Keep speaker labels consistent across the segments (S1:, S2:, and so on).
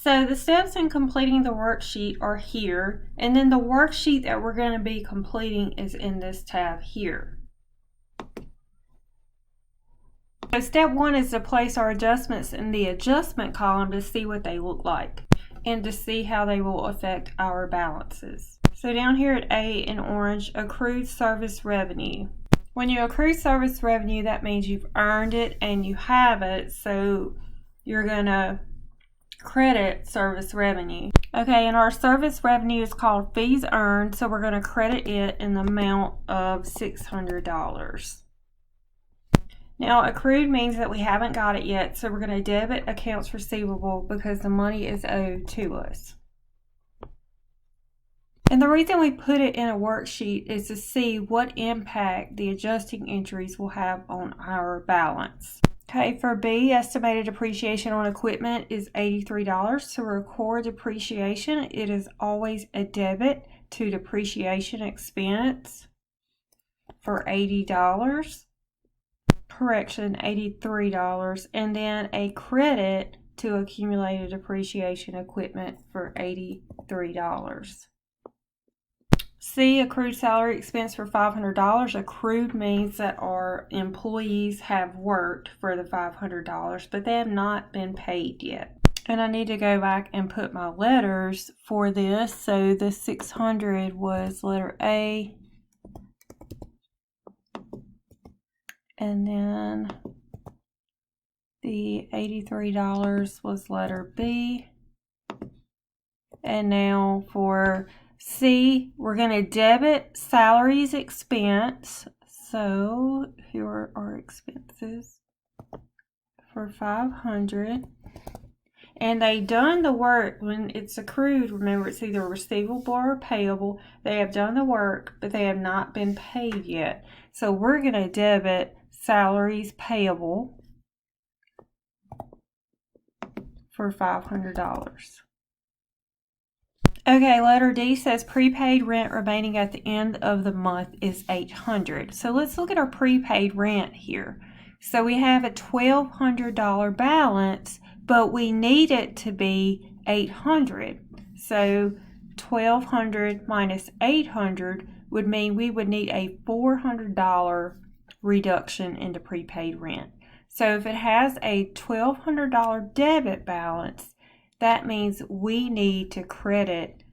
S1: So the steps in completing the worksheet are here, and then the worksheet that we're going to be completing is in this tab here. So step 1 is to place our adjustments in the adjustment column to see what they look like and to see how they will affect our balances. So down here at A in orange, accrued service revenue. When you accrue service revenue, that means you've earned it and you have it, so you're going to credit service revenue. Okay, and our service revenue is called fees earned, so we're going to credit it in the amount of $600. Now, accrued means that we haven't got it yet, so we're going to debit accounts receivable because the money is owed to us. And the reason we put it in a worksheet is to see what impact the adjusting entries will have on our balance. Okay, for B, estimated depreciation on equipment is $83. To record depreciation, it is always a debit to depreciation expense for $80. Correction, $83, and then a credit to accumulated depreciation equipment for $83. C, accrued salary expense for $500. Accrued means that our employees have worked for the $500, but they have not been paid yet. And I need to go back and put my letters for this. So the 600 was letter A, and then the $83 was letter B. And now for C, we're going to debit salaries expense. So here are our expenses for $500. And they done the work. When it's accrued, remember it's either receivable or payable. They have done the work, but they have not been paid yet. So we're going to debit salaries payable for $500. Okay, letter D says prepaid rent remaining at the end of the month is $800. So let's look at our prepaid rent here. So we have a $1,200 balance, but we need it to be $800. So $1,200 minus $800 would mean we would need a $400 reduction into prepaid rent. So if it has a $1,200 debit balance, that means we need to credit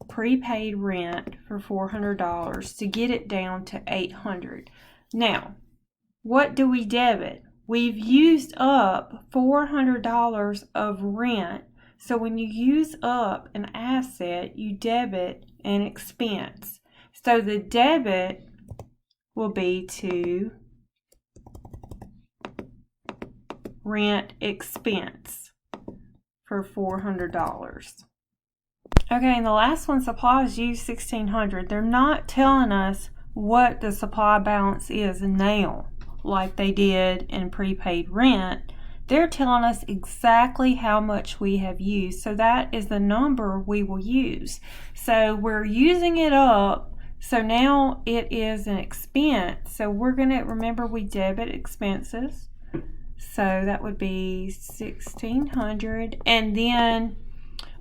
S1: prepaid rent for $400 to get it down to $800. Now, what do we debit? We've used up $400 of rent. So when you use up an asset, you debit an expense. So the debit will be to rent expense for $400. Okay, and the last one, supplies used $1,600. They're not telling us what the supply balance is now, like they did in prepaid rent. They're telling us exactly how much we have used. So that is the number we will use. So we're using it up. So now it is an expense. So we're going to, remember we debit expenses. So that would be $1,600. And then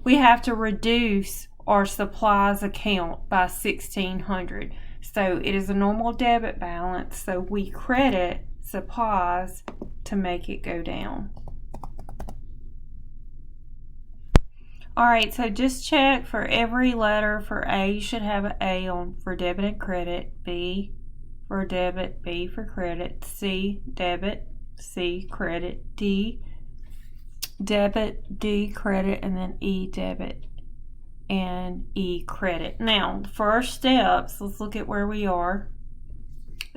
S1: we have to reduce our supplies account by $1,600. So it is a normal debit balance. So we credit supplies to make it go down. Alright, so just check for every letter. For A, you should have an A on for debit and credit. B for debit, B for credit. C, debit, C, credit. D, debit, D, credit, and then E, debit, and E, credit. Now, for our steps, let's look at where we are.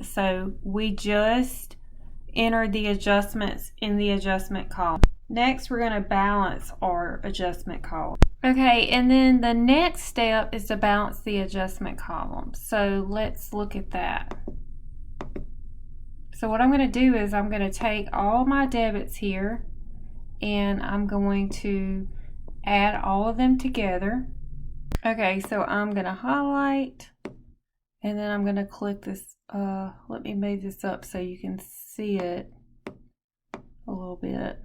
S1: So we just entered the adjustments in the adjustment column. Next, we're going to balance our adjustment column. Okay, and then the next step is to balance the adjustment column. So let's look at that. So what I'm going to do is I'm going to take all my debits here and I'm going to add all of them together. Okay, so I'm going to highlight and then I'm going to click this. Let me move this up so you can see it a little bit.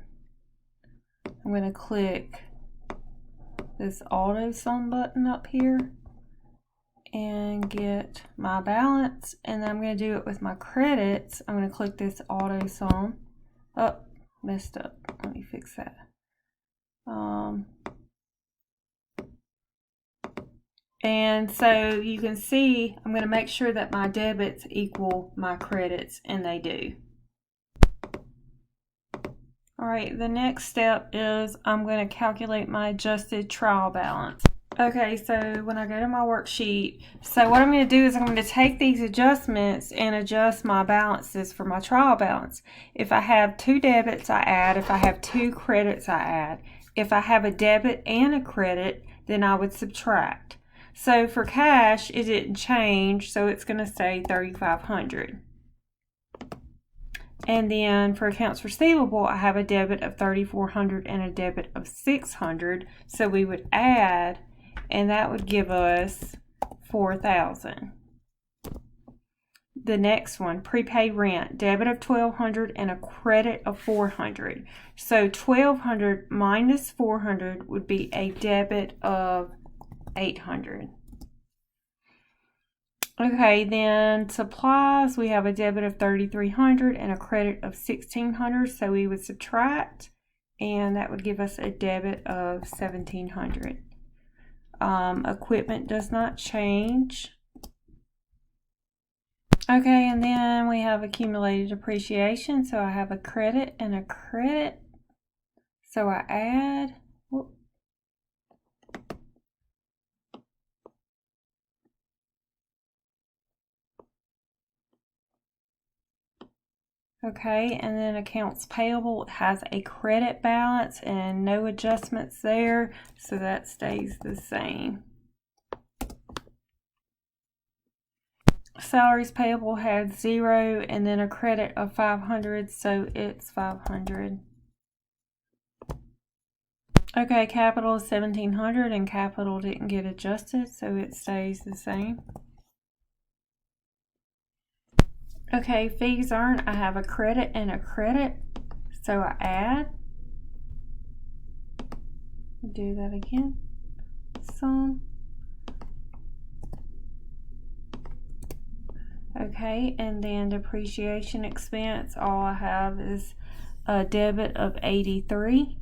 S1: I'm going to click this auto sum button up here and get my balance, and then I'm going to do it with my credits. I'm going to click this auto sum. Oh, messed up. Let me fix that. And so you can see I'm going to make sure that my debits equal my credits, and they do. Alright, the next step is I'm going to calculate my adjusted trial balance. Okay, so when I go to my worksheet, so what I'm going to do is I'm going to take these adjustments and adjust my balances for my trial balance. If I have 2 debits, I add. If I have 2 credits, I add. If I have a debit and a credit, then I would subtract. So for cash, it didn't change, so it's going to stay $3,500. And then for accounts receivable, I have a debit of $3,400 and a debit of $600. So we would add, and that would give us $4,000. The next one, prepaid rent, debit of $1,200 and a credit of $400. So $1,200 minus $400 would be a debit of $800. Okay, then supplies, we have a debit of $3,300 and a credit of $1,600, so we would subtract, and that would give us a debit of $1,700. Equipment does not change. Okay, and then we have accumulated depreciation, so I have a credit and a credit, so I add. Whoop. Okay, and then accounts payable has a credit balance and no adjustments there, so that stays the same. Salaries payable had 0 and then a credit of $500, so it's $500. Okay, capital is $1,700 and capital didn't get adjusted, so it stays the same. Okay, fees earned, I have a credit and a credit, so I add. Do that again. Sum. Okay, and then depreciation expense, all I have is a debit of $83.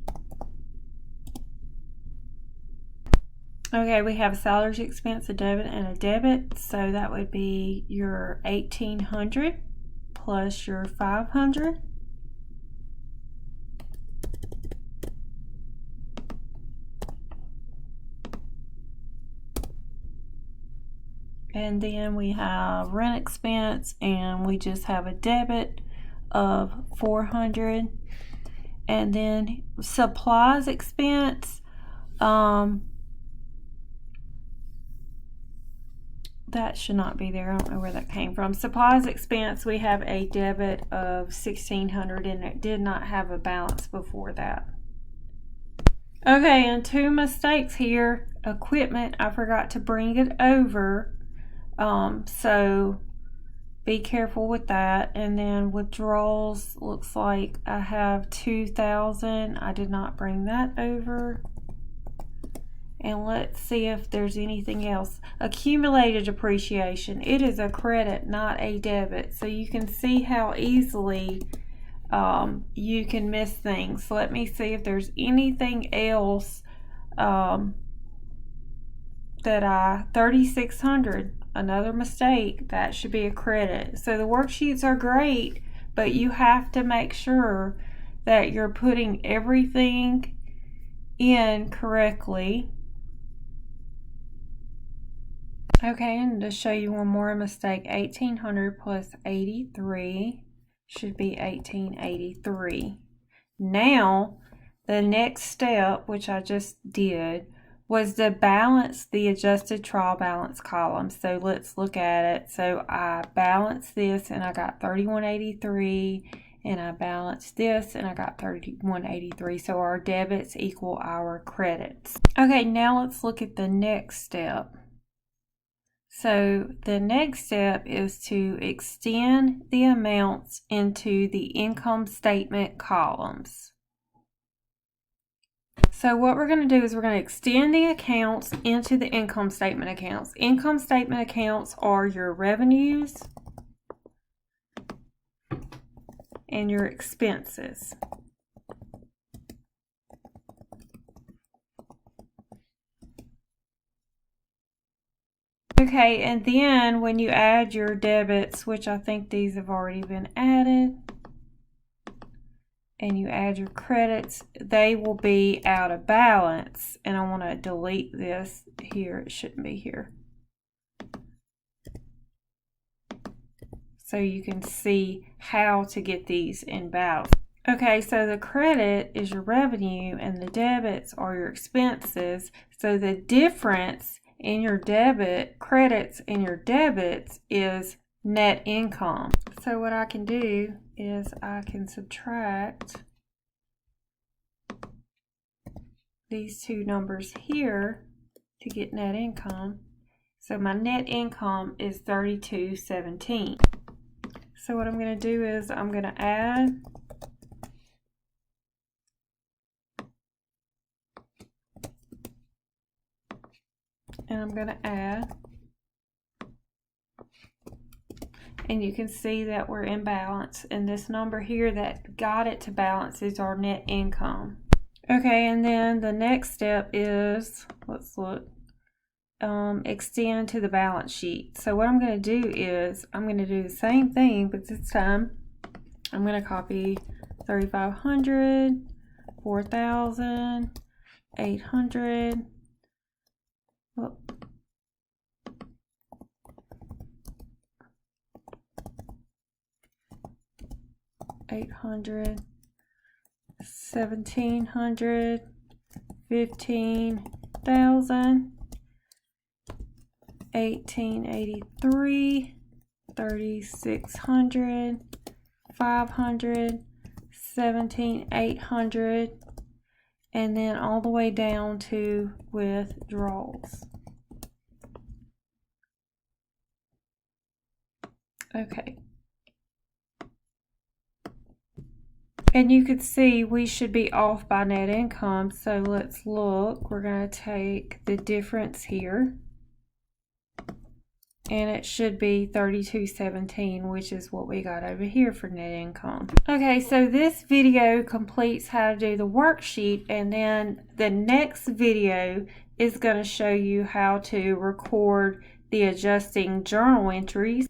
S1: Okay, we have salaries expense, a debit and a debit, so that would be your $1,800 plus your $500. And then we have rent expense, and we just have a debit of $400. And then supplies expense, that should not be there. I don't know where that came from. Supplies expense, we have a debit of $1,600 and it did not have a balance before that. Okay, and 2 mistakes here. Equipment, I forgot to bring it over. So be careful with that. And then withdrawals, looks like I have $2,000. I did not bring that over. And let's see if there's anything else. Accumulated depreciation. It is a credit, not a debit. So you can see how easily you can miss things. Let me see if there's anything else that $3,600, another mistake, that should be a credit. So the worksheets are great, but you have to make sure that you're putting everything in correctly. Okay, and to show you one more mistake, 1,800 plus 83 should be 1,883. Now, the next step, which I just did, was to balance the adjusted trial balance column. So let's look at it. So I balanced this and I got 3183, and I balanced this and I got 3183. So our debits equal our credits. Okay, now let's look at the next step. So the next step is to extend the amounts into the income statement columns. So what we're going to do is we're going to extend the accounts into the income statement accounts. Income statement accounts are your revenues and your expenses. Okay, and then when you add your debits, which I think these have already been added, and you add your credits, they will be out of balance. And I want to delete this here. It shouldn't be here. So you can see how to get these in balance. Okay, so the credit is your revenue and the debits are your expenses. So the difference in your credits and your debits is net income. So what I can do is I can subtract these two numbers here to get net income. So my net income is $32.17. So what I'm going to do is I'm going to add and I'm going to add, and you can see that we're in balance, and this number here that got it to balance is our net income. Okay, and then the next step is, let's look, extend to the balance sheet. So what I'm going to do is I'm going to do the same thing, but this time I'm going to copy 3,500, 4,000, 800, well, 800, 1,700, 15,000, 1,883, 3,600, 500, 17,800, and then all the way down to withdrawals. Okay. And you could see we should be off by net income, so let's look. We're going to take the difference here, and it should be $32.17, which is what we got over here for net income. Okay, so this video completes how to do the worksheet, and then the next video is going to show you how to record the adjusting journal entries.